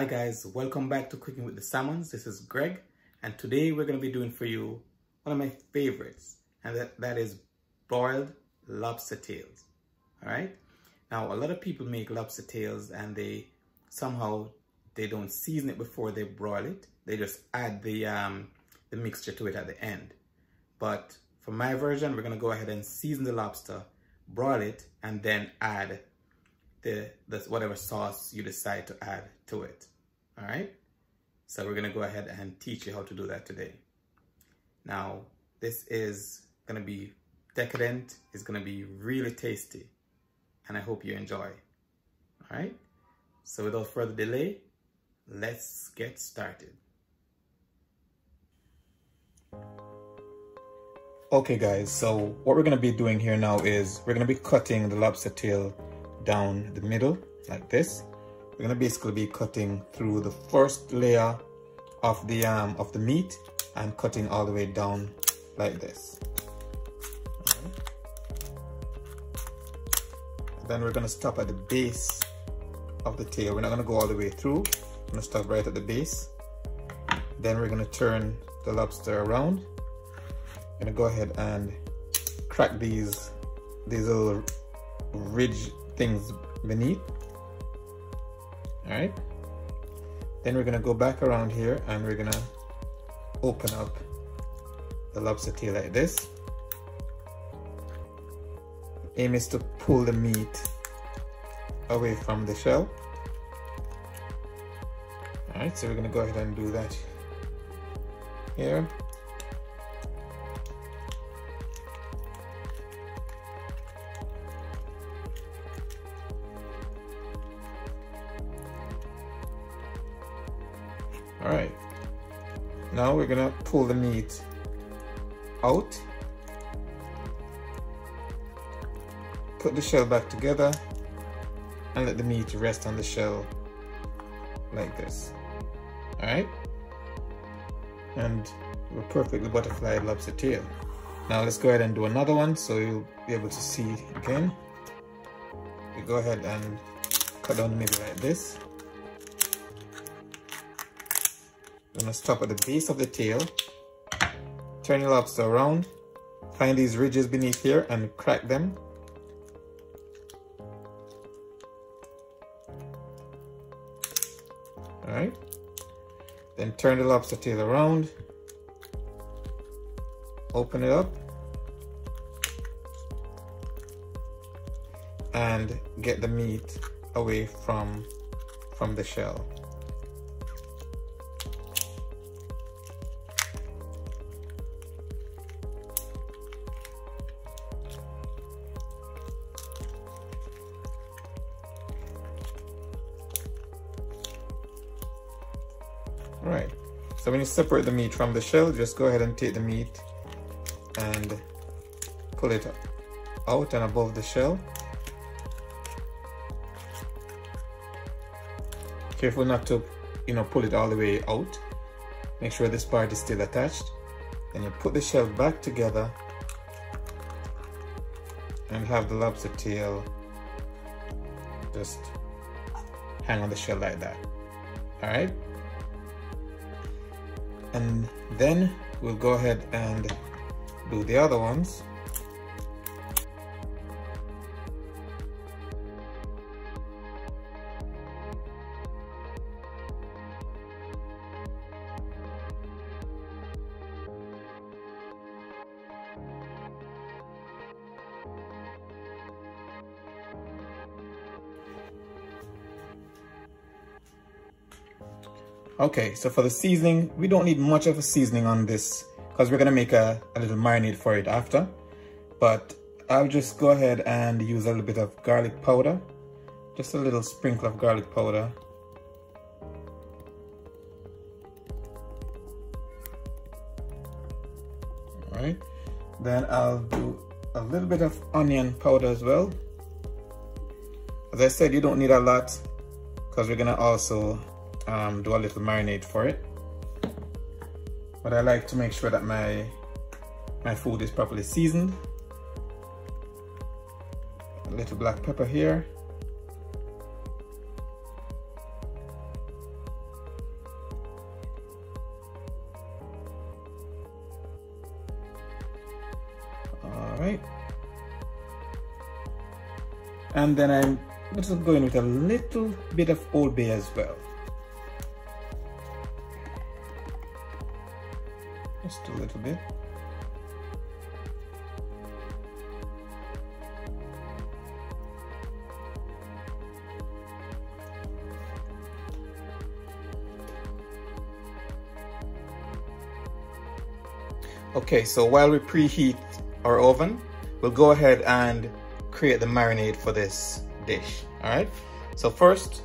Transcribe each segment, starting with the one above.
Hi guys, welcome back to Cooking with the Salmons. This is Greg, and today we're going to be doing for you one of my favorites, and that is broiled lobster tails. All right. Now, a lot of people make lobster tails and they don't season it before they broil it. They just add the mixture to it at the end. But for my version, we're going to go ahead and season the lobster, broil it, and then add the whatever sauce you decide to add to it. All right. So we're going to go ahead and teach you how to do that today. Now, this is going to be decadent. It's going to be really tasty, and I hope you enjoy. All right. So without further delay, let's get started. Okay guys, so what we're going to be doing here now is we're going to be cutting the lobster tail down the middle like this. We're going to basically be cutting through the first layer of the meat and cutting all the way down like this. Okay. Then we're going to stop at the base of the tail. We're not going to go all the way through. We're going to stop right at the base. Then we're going to turn the lobster around. I'm going to go ahead and crack these little ridge things beneath. All right. Then we're going to go back around here and we're going to open up the lobster tail like this. Aim is to pull the meat away from the shell. All right, so we're going to go ahead and do that here. All right, now we're gonna pull the meat out, put the shell back together, and let the meat rest on the shell like this. All right, and we're perfectly butterflied lobster tail. Now let's go ahead and do another one so you'll be able to see again. We go ahead and cut down the middle like this. I'm going to stop at the base of the tail, turn your lobster around, find these ridges beneath here and crack them. Alright, then turn the lobster tail around, open it up, and get the meat away from the shell. Right, so when you separate the meat from the shell, just go ahead and take the meat and pull it out and above the shell. Careful not to, pull it all the way out. Make sure this part is still attached. Then you put the shell back together and have the lobster tail just hang on the shell like that. All right. And then we'll go ahead and do the other ones. Okay, so for the seasoning, we don't need much of a seasoning on this because we're gonna make a little marinade for it after. But I'll just go ahead and use a little bit of garlic powder, just a little sprinkle of garlic powder. All right, then I'll do a little bit of onion powder as well. As I said, you don't need a lot because we're gonna also do a little marinade for it, but I like to make sure that my food is properly seasoned. A little black pepper here, And then I'm just going with a little bit of Old Bay as well. Just a little bit. Okay, so while we preheat our oven, we'll go ahead and create the marinade for this dish. All right, so first,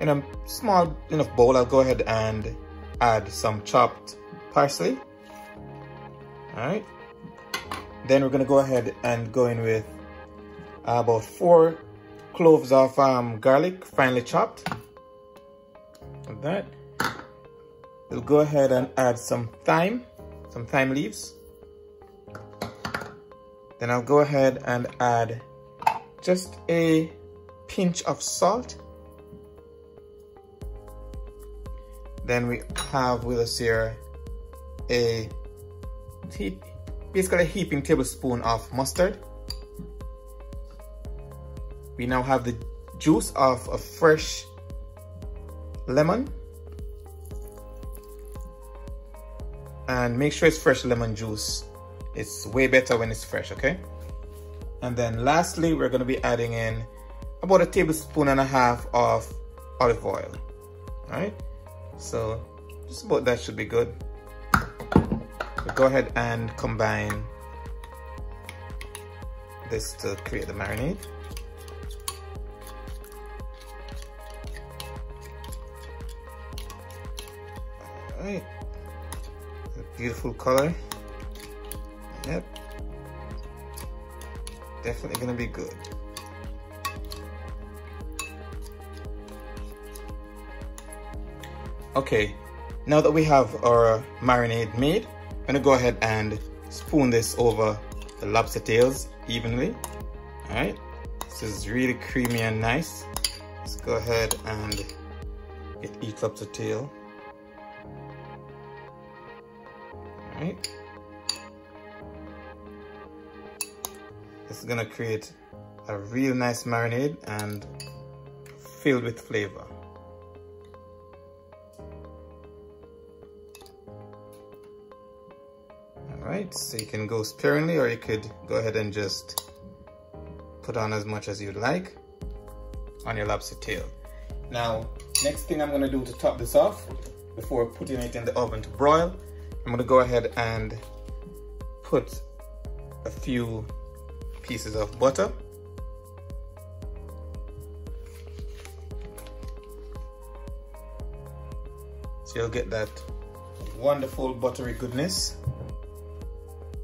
in a small enough bowl, I'll go ahead and add some chopped parsley. All right, then we're gonna go ahead and go in with about 4 cloves of garlic, finely chopped. Like that. We'll go ahead and add some thyme leaves. Then I'll go ahead and add just a pinch of salt. Then we have with us here basically a heaping tablespoon of mustard. We now have the juice of a fresh lemon. And make sure it's fresh lemon juice. It's way better when it's fresh, okay? And then lastly, we're gonna be adding in about 1.5 tablespoons of olive oil. All right, so just about that should be good. We'll go ahead and combine this to create the marinade. All right. Beautiful color. Yep. Definitely gonna be good. Okay, now that we have our marinade made, I'm gonna go ahead and spoon this over the lobster tails evenly. All right, this is really creamy and nice. Let's go ahead and get each lobster tail. Right. This is gonna create a real nice marinade and filled with flavor. All right, so you can go sparingly, or you could go ahead and just put on as much as you'd like on your lobster tail. Now, next thing I'm gonna do to top this off before putting it in the oven to broil, I'm gonna go ahead and put a few pieces of butter. So you'll get that wonderful buttery goodness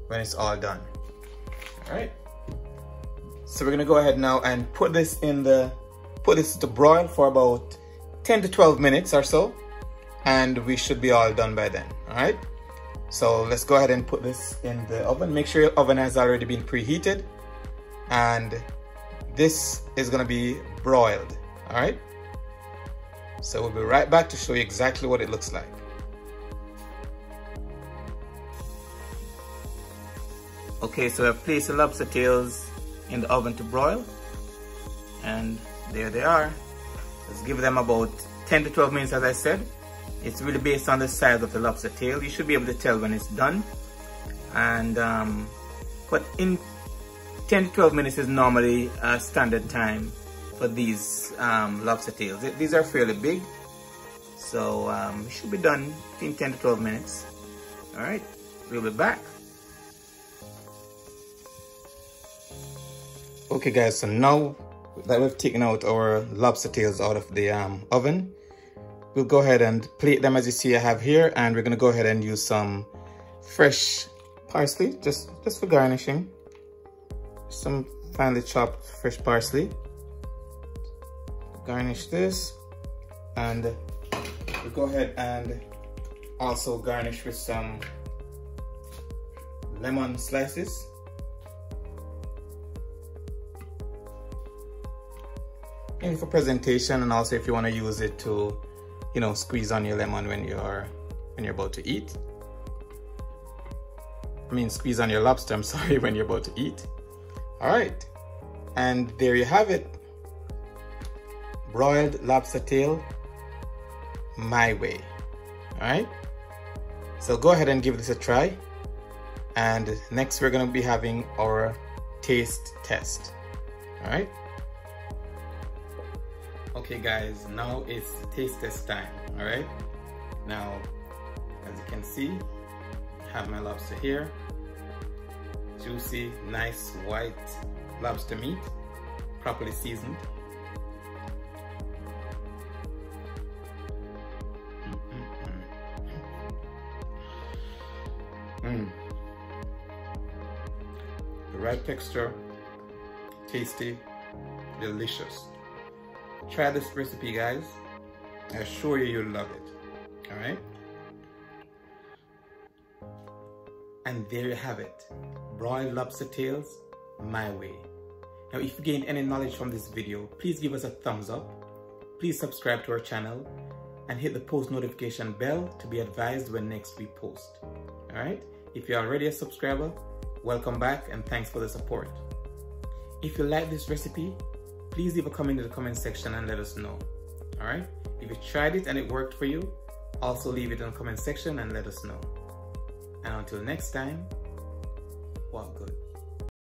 when it's all done. All right. So we're gonna go ahead now and put this to broil for about 10 to 12 minutes or so, and we should be all done by then. All right. So let's go ahead and put this in the oven. Make sure your oven has already been preheated. And this is gonna be broiled, all right? So we'll be right back to show you exactly what it looks like. Okay, so I've placed the lobster tails in the oven to broil. And there they are. Let's give them about 10 to 12 minutes, as I said. It's really based on the size of the lobster tail. You should be able to tell when it's done. And but in 10 to 12 minutes is normally a standard time for these lobster tails. These are fairly big, so it should be done in 10 to 12 minutes. All right, we'll be back. Okay guys, so now that we've taken out our lobster tails out of the oven, we'll go ahead and plate them as you see I have here, and we're gonna go ahead and use some fresh parsley, just for garnishing. Some finely chopped fresh parsley. Garnish this, and we'll go ahead and also garnish with some lemon slices. And for presentation, and also if you want to use it to, you know, squeeze on your lemon when you're about to eat. I mean, squeeze on your lobster, I'm sorry, when you're about to eat. All right, and there you have it. broiled lobster tail my way. All right, so go ahead and give this a try, and next we're going to be having our taste test. All right, okay guys, now it's taste test time. All right, now as you can see, I have my lobster here. Juicy, nice white lobster meat, properly seasoned. The right texture, tasty, delicious. Try this recipe, guys. I assure you you'll love it. All right. And there you have it, broiled lobster tails my way. Now, if you gained any knowledge from this video, please give us a thumbs up. Please subscribe to our channel and hit the post notification bell to be advised when next we post. All right. If you're already a subscriber, welcome back and thanks for the support. If you like this recipe, please leave a comment in the comment section and let us know. All right. If you tried it and it worked for you, also leave it in the comment section and let us know. And until next time, walk good.